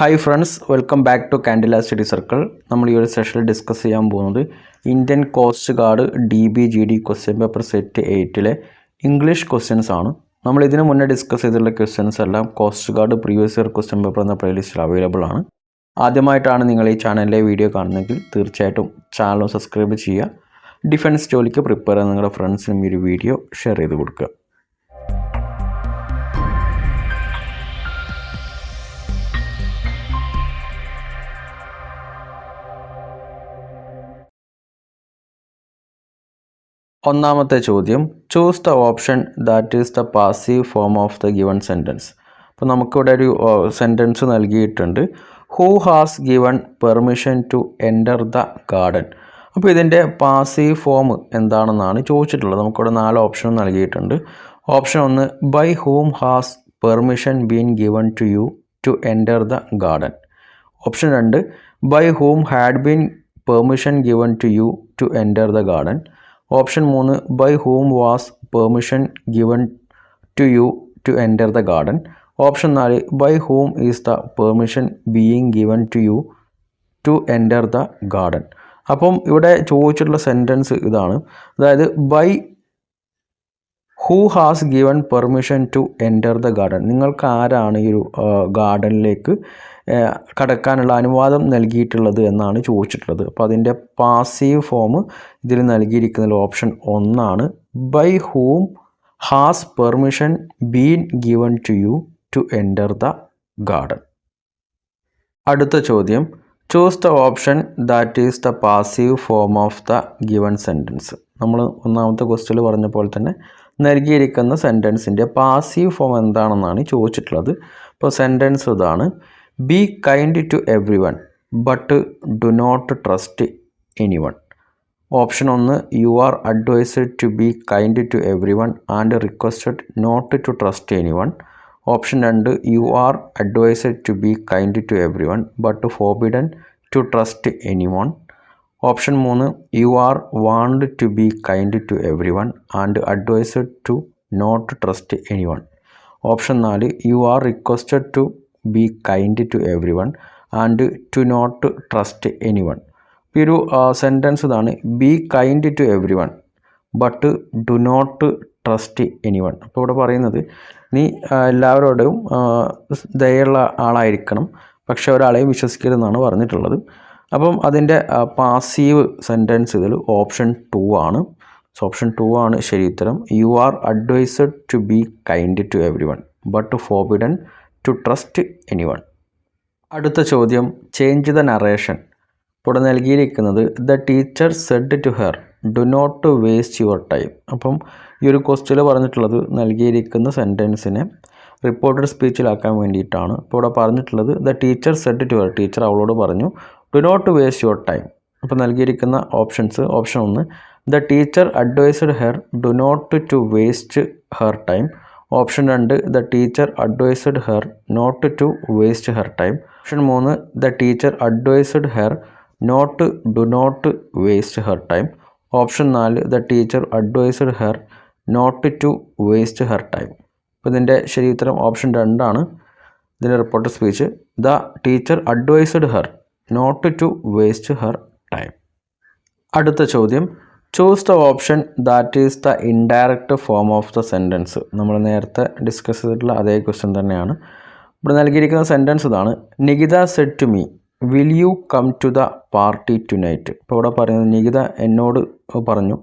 Hi friends, welcome back to Kandila study circle. നമ്മൾ ഈ ഒരു സെഷനിൽ ഡിസ്കസ് ചെയ്യാൻ പോകുന്നത് Indian coast guard DBGD question paper set 8 English questions ആണ്. നമ്മൾ ഇതിനു മുന്നേ ഡിസ്കസ് ചെയ്തിട്ടുള്ള ക്വസ്റ്റ്യൻസ് എല്ലാം coast guard previous year question paper എന്ന പ്ലേലിസ്റ്റിൽ അവൈലബിൾ ആണ്. ആദ്യമായിട്ടാണ് നിങ്ങൾ ഈ ചാനലിലെ വീഡിയോ കാണുന്നതെങ്കിൽ തീർച്ചയായിട്ടും ചാനൽ സബ്സ്ക്രൈബ് ചെയ്യുക. ഡിഫൻസ് ജോലിക്ക് പ്രിപ്പയർ ചെയ്യുന്ന നിങ്ങളുടെ ഫ്രണ്ട്സിനും ഈ ഒരു വീഡിയോ ഷെയർ ചെയ്ത് കൊടുക്കുക. ഒന്നാമത്തെ ചോദ്യം, choose the option that is the passive form of the given sentence. അപ്പോൾ നമുക്കിവിടെ ഒരു സെൻറ്റൻസ് നൽകിയിട്ടുണ്ട്. Who has given permission to enter the garden. അപ്പോൾ ഇതിൻ്റെ പാസീവ് ഫോം എന്താണെന്നാണ് ചോദിച്ചിട്ടുള്ളത്. നമുക്കിവിടെ 4 ഓപ്ഷൻ നൽകിയിട്ടുണ്ട്. Option 1, by whom has permission been given to you to enter the garden. Option 2, by whom had been permission given to you to enter the garden. Option 3, by whom was permission given to you to enter the garden. Option 4, by whom is the permission being given to you to enter the garden. അപ്പം ഇവിടെ ചോദിച്ചിട്ടുള്ള sentence ഇതാണ്. അതായത് by who has given permission to enter the garden. നിങ്ങൾക്ക് ആരാണ് ഈ ഒരു ഗാർഡനിലേക്ക് കടക്കാനുള്ള അനുവാദം നൽകിയിട്ടുള്ളത് എന്നാണ് ചോദിച്ചിട്ടുള്ളത്. അപ്പോൾ അതിൻ്റെ പാസീവ് ഫോം ഇതിൽ നൽകിയിരിക്കുന്നത് option 1 by whom has permission been given to you to enter the garden. അടുത്ത ചോദ്യം, choose the option that is the passive form of the given sentence. നമ്മൾ ഒന്നാമത്തെ ക്വസ്റ്റ്യനിൽ പറഞ്ഞ പോലെ തന്നെ നൽകിയിരിക്കുന്ന സെൻറ്റൻസിൻ്റെ പാസീവ് ഫോം എന്താണെന്നാണ് ചോദിച്ചിട്ടുള്ളത്. അപ്പോൾ സെൻറ്റൻസ് ഇതാണ്: be kind to everyone but do not trust anyone. Option 1, you are advised to be kind to everyone and requested not to trust anyone. Option 2, you are advised to be kind to everyone but forbidden to trust anyone. Option 3, you are want to be kind to everyone and advised to not trust anyone. Option 4, U are requested to be kind to everyone and to not trust anyone. ഈ ഒരു sentence ഇതാണ്: be kind to everyone but do not trust anyone. അപ്പോൾ ഇവിടെ പറയുന്നത് നീ എല്ലാവരോടും ദയുള്ള ആളായിരിക്കണം, പക്ഷെ ഒരാളെയും വിശ്വസിക്കരുതെന്നാണ് പറഞ്ഞിട്ടുള്ളത്. അപ്പം അതിൻ്റെ പാസീവ് സെൻറ്റൻസ് ഇതിൽ ഓപ്ഷൻ 2 ആണ്. സോ ഓപ്ഷൻ 2 ആണ് ശരി ഉത്തരം. You are advised to be kind to everyone but forbidden to trust anyone. അടുത്ത ചോദ്യം, ചേഞ്ച് ദ നറേഷൻ. ഇവിടെ നൽകിയിരിക്കുന്നത് the teacher said to her do not waste your time. അപ്പം ഈ ഒരു ക്വസ്റ്റ്യനിൽ പറഞ്ഞിട്ടുള്ളത് നൽകിയിരിക്കുന്ന സെൻറ്റൻസിനെ റിപ്പോർട്ടഡ് സ്പീച്ചിലാക്കാൻ വേണ്ടിയിട്ടാണ്. ഇപ്പോൾ ഇവിടെ പറഞ്ഞിട്ടുള്ളത് the teacher said to her, teacher അവളോട് പറഞ്ഞു do not waste your time. അപ്പോൾ നൽകിയിരിക്കുന്ന options: option 1, the teacher advised her do not to waste her time. Option 2, the teacher advised her not to waste her time. Option 3, the teacher advised her not do not waste her time. Option 4, the teacher advised her not to waste her time. അപ്പോൾ ഇതിൻ്റെ ശരി ഉത്തരം option 2 ആണ്. ഇതിൻ്റെ reported speech: the teacher advised her not to waste her time. അടുത്ത ചോദ്യം, choose the option that is the indirect form of the sentence. നമ്മൾ നേരത്തെ ഡിസ്കസ് ചെയ്തിട്ടുള്ള അതേ ക്വസ്റ്റ്യൻ തന്നെയാണ്. ഇവിടെ നൽകിയിരിക്കുന്ന സെൻറ്റൻസ് ഇതാണ്: Nikita said to me will you come to the party tonight. ഇപ്പോൾ ഇവിടെ പറയുന്നത് നികിത എന്നോട് പറഞ്ഞു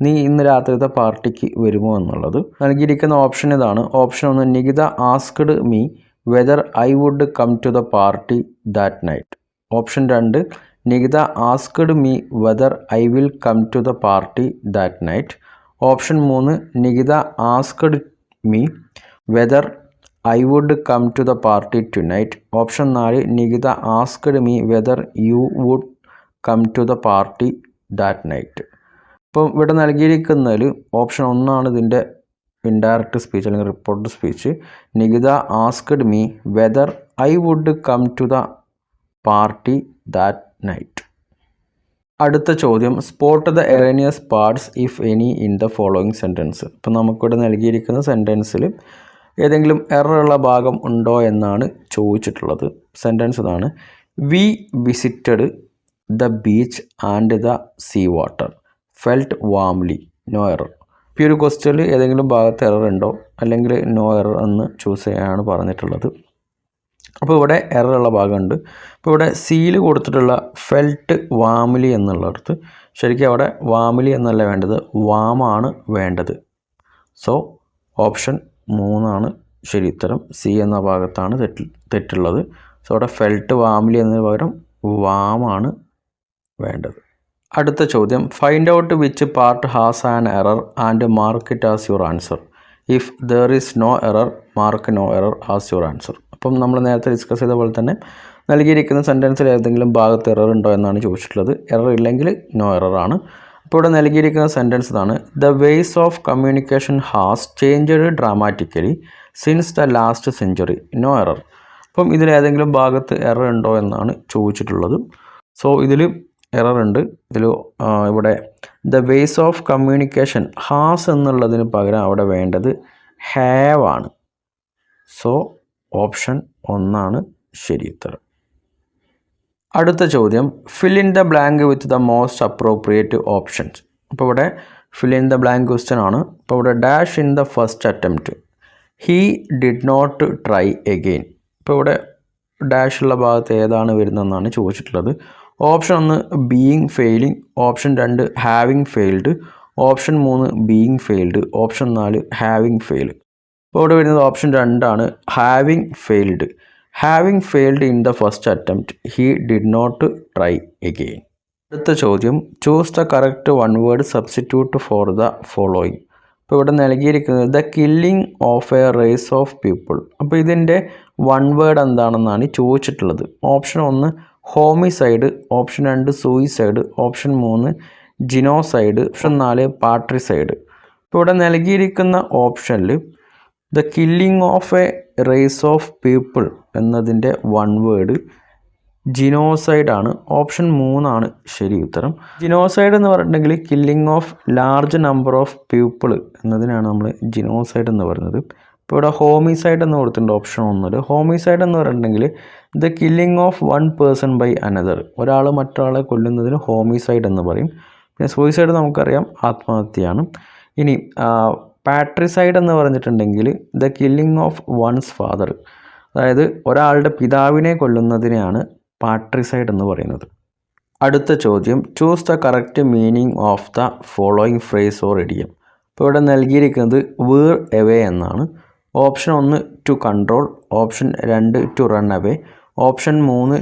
നീ ഇന്ന് രാത്രിത്തെ പാർട്ടിക്ക് വരുമോ എന്നുള്ളത്. നൽകിയിരിക്കുന്ന ഓപ്ഷൻ ഇതാണ്. Option 1, Nikita asked me whether I would come to the party that night. Option 2, Nikita asked me whether I will come to the party that night. Option 3, Nikita asked me whether I would come to the party tonight. Option 4, Nikita asked me whether you would come to the party that night. അപ്പം ഇവിടെ നൽകിയിരിക്കുന്നതിൽ option 1 ആണ് ഇതിൻ്റെ indirect speech അല്ലെങ്കിൽ reported speech. Nikita asked me whether I would come to the party that night. അടുത്ത ചോദ്യം, spot the erroneous parts if any in the following sentence. ഇപ്പം നമുക്കിവിടെ നൽകിയിരിക്കുന്ന സെൻറ്റൻസിൽ ഏതെങ്കിലും എററുള്ള ഭാഗം ഉണ്ടോ എന്നാണ് ചോദിച്ചിട്ടുള്ളത്. സെൻറ്റൻസ് ഇതാണ്: we visited the beach and the sea water, felt warmly, no error. ഈ ഒരു ക്വസ്റ്റ്യനിൽ ഏതെങ്കിലും ഭാഗത്ത് എറർ ഉണ്ടോ അല്ലെങ്കിൽ നോ എറർ എന്ന് ചൂസ് ചെയ്യാനാണ് പറഞ്ഞിട്ടുള്ളത്. അപ്പോൾ ഇവിടെ എററുള്ള ഭാഗമുണ്ട്. ഇപ്പോൾ ഇവിടെ സീൽ കൊടുത്തിട്ടുള്ള ഫെൽറ്റ് വാമിലി എന്നുള്ളിടത്ത് ശരിക്കും അവിടെ വാമിലി എന്നല്ല വേണ്ടത്, വാമാണ് വേണ്ടത്. സോ ഓപ്ഷൻ 3 ശരി ഉത്തരം. സി എന്ന ഭാഗത്താണ് തെറ്റുള്ളത്. സോ അവിടെ ഫെൽറ്റ് വാമിലി എന്നതിന് പകരം വാമാണ് വേണ്ടത്. അടുത്ത ചോദ്യം: find out which part has an error and mark it as your answer. If there is no error, mark no error as your answer. അപ്പം നമ്മൾ നേരത്തെ ഡിസ്കസ് ചെയ്ത പോലെ തന്നെ നൽകിയിരിക്കുന്ന സെൻറ്റൻസിൽ ഏതെങ്കിലും ഭാഗത്ത് എറർ ഉണ്ടോ എന്നാണ് ചോദിച്ചിട്ടുള്ളത്. എറർ ഇല്ലെങ്കിൽ നോ എറർ ആണ്. അപ്പോൾ ഇവിടെ നൽകിയിരിക്കുന്ന സെൻറ്റൻസ് ഇതാണ്: the ways of communication has changed dramatically since the last century, no error. അപ്പം ഇതിലേതെങ്കിലും ഭാഗത്ത് എറർ ഉണ്ടോ എന്നാണ് ചോദിച്ചിട്ടുള്ളത്. സോ ഇതിൽ എറർ ഉണ്ട്. ഇവിടെ the ways of communication has എന്നുള്ളതിന് പകരം അവിടെ വേണ്ടത് ഹാവ് ആണ്. സോ ഓപ്ഷൻ 1 ശരി ഉത്തരം. അടുത്ത ചോദ്യം: fill in the blank with the most appropriate options. അപ്പോൾ ഇവിടെ fill in the blank question ആണ്. അപ്പോൾ ഇവിടെ dash in the first attempt, he did not try again. ഇപ്പോൾ ഇവിടെ ഡാഷ് ഉള്ള ഭാഗത്ത് ഏതാണ് വരുന്നതെന്നാണ് ചോദിച്ചിട്ടുള്ളത്. Option 1 being failing, option 2 having failed, option 3 being failed, option 4 having failed. ഇപ്പോൾ ഇവിടെ വരുന്നത് option 2 having failed. Having failed in the first attempt, he did not try again. അടുത്ത ചോദ്യം: choose the correct one word substitute for the following. അപ്പോൾ ഇവിടെ നൽകിയിരിക്കുന്നത് the killing of a race of people. അപ്പോൾ ഇതിൻ്റെ വൺ വേർഡ് എന്താണെന്നാണ് ചോദിച്ചിട്ടുള്ളത്. Option 1 homicide, option 2 suicide, option 3 genocide, option 4 patricide. ഇപ്പോൾ ഇവിടെ നൽകിയിരിക്കുന്ന ഓപ്ഷനിൽ the killing of a race of people എന്നതിൻ്റെ വൺ വേർഡ് ജിനോസൈഡ് ആണ്. ഓപ്ഷൻ 3 ശരി ഉത്തരം. ജിനോസൈഡ് എന്ന് പറഞ്ഞിട്ടുണ്ടെങ്കിൽ killing of large number of people എന്നതിനാണ് നമ്മൾ ജിനോസൈഡ് എന്ന് പറയുന്നത്. ഇപ്പോൾ ഇവിടെ ഹോമിസൈഡ് എന്ന് കൊടുത്തിട്ടുണ്ട് ഓപ്ഷൻ 1. ഹോമിസൈഡ് എന്ന് പറഞ്ഞിട്ടുണ്ടെങ്കിൽ the killing of one person by another, ഒരാൾ മറ്റൊരാളെ കൊല്ലുന്നതിന് ഹോമിസൈഡ് എന്ന് പറയും. പിന്നെ സൂയിസൈഡ് നമുക്കറിയാം ആത്മഹത്യയാണ്. ഇനി പാട്രിസൈഡ് എന്ന് പറഞ്ഞിട്ടുണ്ടെങ്കിൽ the killing of one's father, അതായത് ഒരാളുടെ പിതാവിനെ കൊല്ലുന്നതിനെയാണ് പാട്രിസൈഡ് എന്ന് പറയുന്നത്. അടുത്ത ചോദ്യം: choose the correct meaning of the following phrase or idiom. ഇപ്പോൾ ഇവിടെ നൽകിയിരിക്കുന്നത് വീർ എവേ എന്നാണ്. Option 1 to control, option 2 to run away, option 3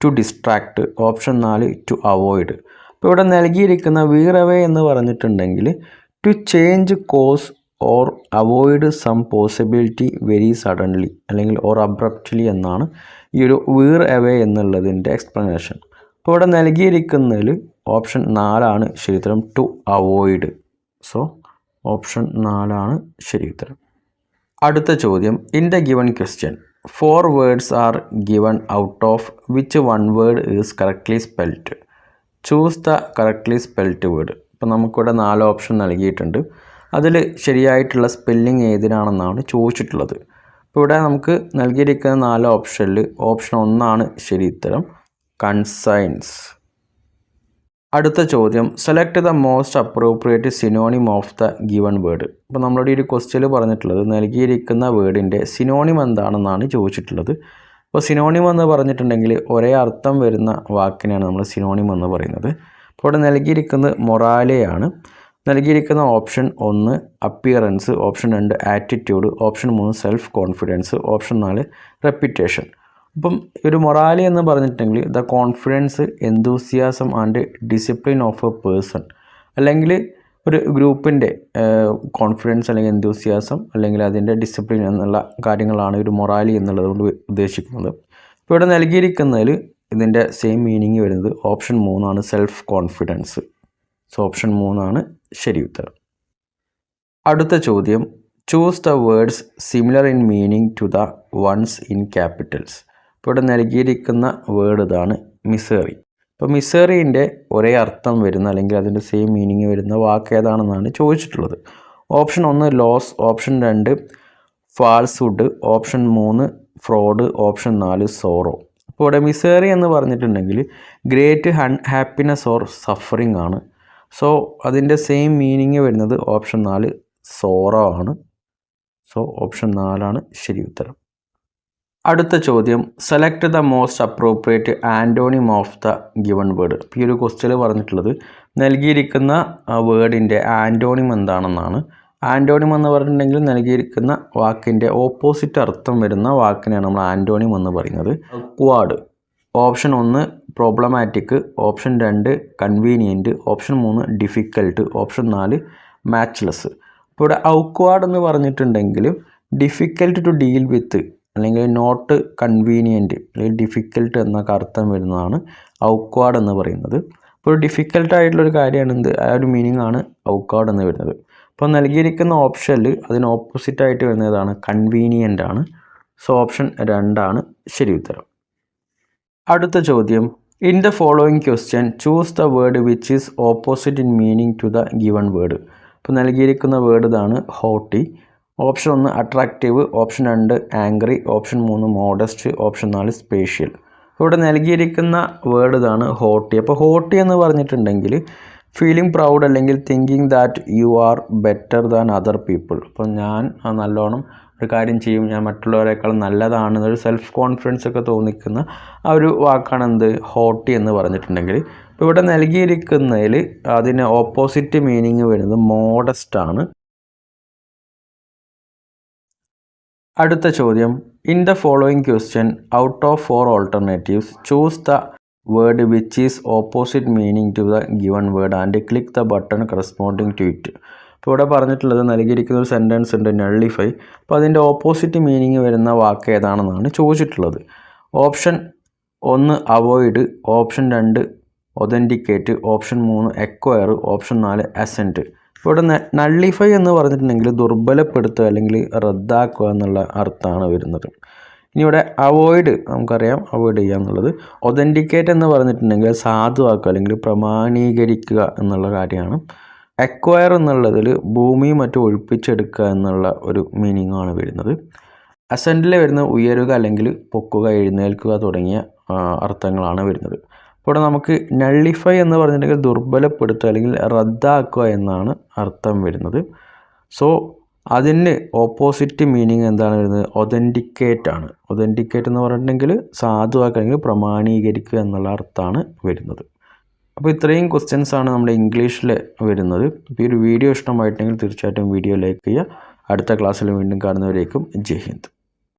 to distract, option 4 to avoid. ഇപ്പോൾ ഇവിടെ നൽകിയിരിക്കുന്ന വീർ അവേ എന്ന് പറഞ്ഞിട്ടുണ്ടെങ്കിൽ to change course or avoid some possibility very suddenly അല്ലെങ്കിൽ ഓർ അബ്രപ്റ്റ്ലി എന്നാണ് ഈ ഒരു വീർ അവേ എന്നുള്ളതിൻ്റെ എക്സ്പ്ലനേഷൻ. അപ്പോൾ ഇവിടെ നൽകിയിരിക്കുന്നതിൽ ഓപ്ഷൻ 4 ശരി ഉത്തരം, ടു അവോയ്ഡ്. സോ ഓപ്ഷൻ 4 ശരി ഉത്തരം. അടുത്ത ചോദ്യം: in the given question 4 words are given out of which one word is correctly spelt. Choose the correctly spelt word. ഇപ്പോൾ നമുക്കിവിടെ 4 ഓപ്ഷൻ നൽകിയിട്ടുണ്ട്. അതിൽ ശരിയായിട്ടുള്ള സ്പെല്ലിംഗ് ഏതിനാണെന്നാണ് ചോദിച്ചിട്ടുള്ളത്. ഇപ്പോൾ ഇവിടെ നമുക്ക് നൽകിയിരിക്കുന്ന 4 ഓപ്ഷനിൽ ഓപ്ഷൻ 1 ശരി ഉത്തരം, കൺസൈൻസ്. അടുത്ത ചോദ്യം: select the most appropriate synonym of the given word. അപ്പോൾ നമ്മളുടെ ഈ ഒരു ക്വസ്റ്റ്യനിൽ പറഞ്ഞിട്ടുള്ളത് നൽകിയിരിക്കുന്ന വേർഡിൻ്റെ സിനോണിം എന്താണെന്നാണ് ചോദിച്ചിട്ടുള്ളത്. അപ്പോൾ സിനോണിം എന്ന് പറഞ്ഞിട്ടുണ്ടെങ്കിൽ ഒരേ അർത്ഥം വരുന്ന വാക്കിനെയാണ് നമ്മൾ സിനോണിം എന്ന് പറയുന്നത്. അപ്പോൾ ഇവിടെ നൽകിയിരിക്കുന്നത് മൊറാലെയാണ്. നൽകിയിരിക്കുന്ന option 1 appearance, option 2 attitude, option 3 self confidence, option 4 reputation. അപ്പം ഒരു മൊറാലി എന്ന് പറഞ്ഞിട്ടുണ്ടെങ്കിൽ the confidence, എന്തൂസിയാസം and discipline of A person, അല്ലെങ്കിൽ ഒരു ഗ്രൂപ്പിൻ്റെ കോൺഫിഡൻസ് അല്ലെങ്കിൽ എന്തൂസിയാസം അല്ലെങ്കിൽ അതിൻ്റെ ഡിസിപ്ലിൻ എന്നുള്ള കാര്യങ്ങളാണ് ഒരു മൊറാലി എന്നുള്ളത് കൊണ്ട് ഉദ്ദേശിക്കുന്നത്. ഇപ്പോൾ ഇവിടെ നൽകിയിരിക്കുന്നതിൽ ഇതിൻ്റെ സെയിം മീനിങ് വരുന്നത് option 3 self confidence. So option 3 ശരി ഉത്തരം. അടുത്ത ചോദ്യം: choose the words similar in meaning to the ones in capitals. ഇപ്പോൾ ഇവിടെ നൽകിയിരിക്കുന്ന വേർഡ് ഇതാണ്, മിസേറി. ഇപ്പോൾ മിസേറിൻ്റെ ഒരേ അർത്ഥം വരുന്ന അല്ലെങ്കിൽ അതിൻ്റെ സെയിം മീനിങ് വരുന്ന വാക്ക് ഏതാണെന്നാണ് ചോദിച്ചിട്ടുള്ളത്. Option 1 loss, option 2 falsehood, option 3 fraud, option 4 sorrow. അപ്പോൾ ഇവിടെ മിസേറി എന്ന് പറഞ്ഞിട്ടുണ്ടെങ്കിൽ ഗ്രേറ്റ് ഹാപ്പിനെസ് ഓർ സഫറിങ് ആണ്. സോ അതിൻ്റെ സെയിം മീനിങ് വരുന്നത് ഓപ്ഷൻ 4 സോറോ ആണ്. സോ ഓപ്ഷൻ 4 ശരി ഉത്തരം. അടുത്ത ചോദ്യം, select the most appropriate antonym of the given word. ഈ ഒരു ക്വസ്റ്റ്യനിൽ പറഞ്ഞിട്ടുള്ളത് നൽകിയിരിക്കുന്ന വേർഡിൻ്റെ ആൻറ്റോണിം എന്താണെന്നാണ്. ആൻറ്റോണിം എന്ന് പറഞ്ഞിട്ടുണ്ടെങ്കിൽ നൽകിയിരിക്കുന്ന വാക്കിൻ്റെ ഓപ്പോസിറ്റ് അർത്ഥം വരുന്ന വാക്കിനെയാണ് നമ്മൾ ആൻറ്റോണിം എന്ന് പറയുന്നത്. Quad, option 1 problematic, option 2 convenient, option 3 difficult, option 4 matchless. ഇപ്പോൾ ഇവിടെ ഔക്വാഡ് എന്ന് പറഞ്ഞിട്ടുണ്ടെങ്കിൽ ഡിഫിക്കൽട്ട് ടു ഡീൽ വിത്ത് അല്ലെങ്കിൽ നോട്ട് കൺവീനിയൻറ്റ് അല്ലെങ്കിൽ ഡിഫിക്കൽട്ട് എന്നൊക്കെ അർത്ഥം വരുന്നതാണ് ഔക്വാഡ് എന്ന് പറയുന്നത്. ഇപ്പോൾ ഡിഫിക്കൽട്ടായിട്ടുള്ളൊരു കാര്യമാണ് എന്ത്, ആ ഒരു മീനിങ് ആണ് ഔക്വാഡ് എന്ന് വരുന്നത്. അപ്പോൾ നൽകിയിരിക്കുന്ന ഓപ്ഷനിൽ അതിന് ഓപ്പോസിറ്റായിട്ട് വരുന്നതാണ് കൺവീനിയൻ്റ് ആണ്. സോ ഓപ്ഷൻ 2 ശരി ഉത്തരം. അടുത്ത ചോദ്യം, in the following question choose the word which is opposite in meaning to the given word. ഇപ്പോൾ നൽകിയിരിക്കുന്ന വേർഡ് ഇതാണ് haughty. Option 1 attractive, option 2 angry, option 3 modest, option 4 spatial. ഇവിടെ നൽകിയിരിക്കുന്ന വേർഡ് ഇതാണ് ഹോട്ടി. അപ്പോൾ ഹോട്ടി എന്ന് പറഞ്ഞിട്ടുണ്ടെങ്കിൽ ഫീലിംഗ് പ്രൗഡ് അല്ലെങ്കിൽ thinking that you are better than other people. അപ്പോൾ ഞാൻ നല്ലോണം ഒരു കാര്യം ചെയ്യും, ഞാൻ മറ്റുള്ളവരെക്കാൾ നല്ലതാണെന്നൊരു സെൽഫ് കോൺഫിഡൻസ് ഒക്കെ തോന്നിക്കുന്ന ആ ഒരു വാക്കാണ് എന്ത്, ഹോട്ടി എന്ന് പറഞ്ഞിട്ടുണ്ടെങ്കിൽ. ഇപ്പോൾ ഇവിടെ നൽകിയിരിക്കുന്നതിൽ അതിന് ഓപ്പോസിറ്റ് മീനിങ് വരുന്നത് മോഡസ്റ്റ് ആണ്. അടുത്ത ചോദ്യം, in the following question out of 4 alternatives choose the word which is opposite meaning to the given word and click the button corresponding to it. ഇപ്പോൾ ഇവിടെ പറഞ്ഞിട്ടുള്ളത് നൽകിയിരിക്കുന്ന ഒരു സെൻറ്റൻസ് ഉണ്ട് നള്ളിഫൈ. അപ്പോൾ അതിൻ്റെ ഓപ്പോസിറ്റ് മീനിങ് വരുന്ന വാക്ക് ഏതാണെന്നാണ് ചോദിച്ചിട്ടുള്ളത്. Option 1 avoid, option 2 authenticate, option 3 acquire, option 4 assent. ഇവിടെ നള്ളിഫൈ എന്ന് പറഞ്ഞിട്ടുണ്ടെങ്കിൽ ദുർബലപ്പെടുത്തുക അല്ലെങ്കിൽ റദ്ദാക്കുക എന്നുള്ള അർത്ഥമാണ് വരുന്നത്. ഇനി ഇവിടെ അവോയ്ഡ് നമുക്കറിയാം അവോയ്ഡ് ചെയ്യുക എന്നുള്ളത്. ഒതൻറ്റിക്കേറ്റ് എന്ന് പറഞ്ഞിട്ടുണ്ടെങ്കിൽ സാധുവാക്കുക അല്ലെങ്കിൽ പ്രമാണീകരിക്കുക എന്നുള്ള കാര്യമാണ്. എക്വയർ എന്നുള്ളതിൽ ഭൂമിയും മറ്റും ഒഴിപ്പിച്ചെടുക്കുക എന്നുള്ള ഒരു മീനിങ്ങാണ് വരുന്നത്. അസെൻറ്റിൽ വരുന്ന ഉയരുക അല്ലെങ്കിൽ പൊക്കുക, എഴുന്നേൽക്കുക തുടങ്ങിയ അർത്ഥങ്ങളാണ് വരുന്നത്. ഇവിടെ നമുക്ക് നള്ളിഫൈ എന്ന് പറഞ്ഞിട്ടുണ്ടെങ്കിൽ ദുർബലപ്പെടുത്തുക അല്ലെങ്കിൽ റദ്ദാക്കുക എന്നാണ് അർത്ഥം വരുന്നത്. സോ അതിന് ഓപ്പോസിറ്റ് മീനിങ് എന്താണ് വരുന്നത്, ഒതൻറ്റിക്കേറ്റ് ആണ്. ഒതൻറ്റിക്കേറ്റ് എന്ന് പറഞ്ഞിട്ടുണ്ടെങ്കിൽ സാധുവാക്കുക അല്ലെങ്കിൽ പ്രമാണീകരിക്കുക എന്നുള്ള അർത്ഥമാണ് വരുന്നത്. അപ്പോൾ ഇത്രയും ക്വസ്റ്റ്യൻസ് ആണ് നമ്മുടെ ഇംഗ്ലീഷിൽ വരുന്നത്. അപ്പോൾ ഈ ഒരു വീഡിയോ ഇഷ്ടമായിട്ടുണ്ടെങ്കിൽ തീർച്ചയായിട്ടും വീഡിയോ ലൈക്ക് ചെയ്യുക. അടുത്ത ക്ലാസ്സിൽ വീണ്ടും കാണുന്നവരേക്കും ജയ് ഹിന്ദ്.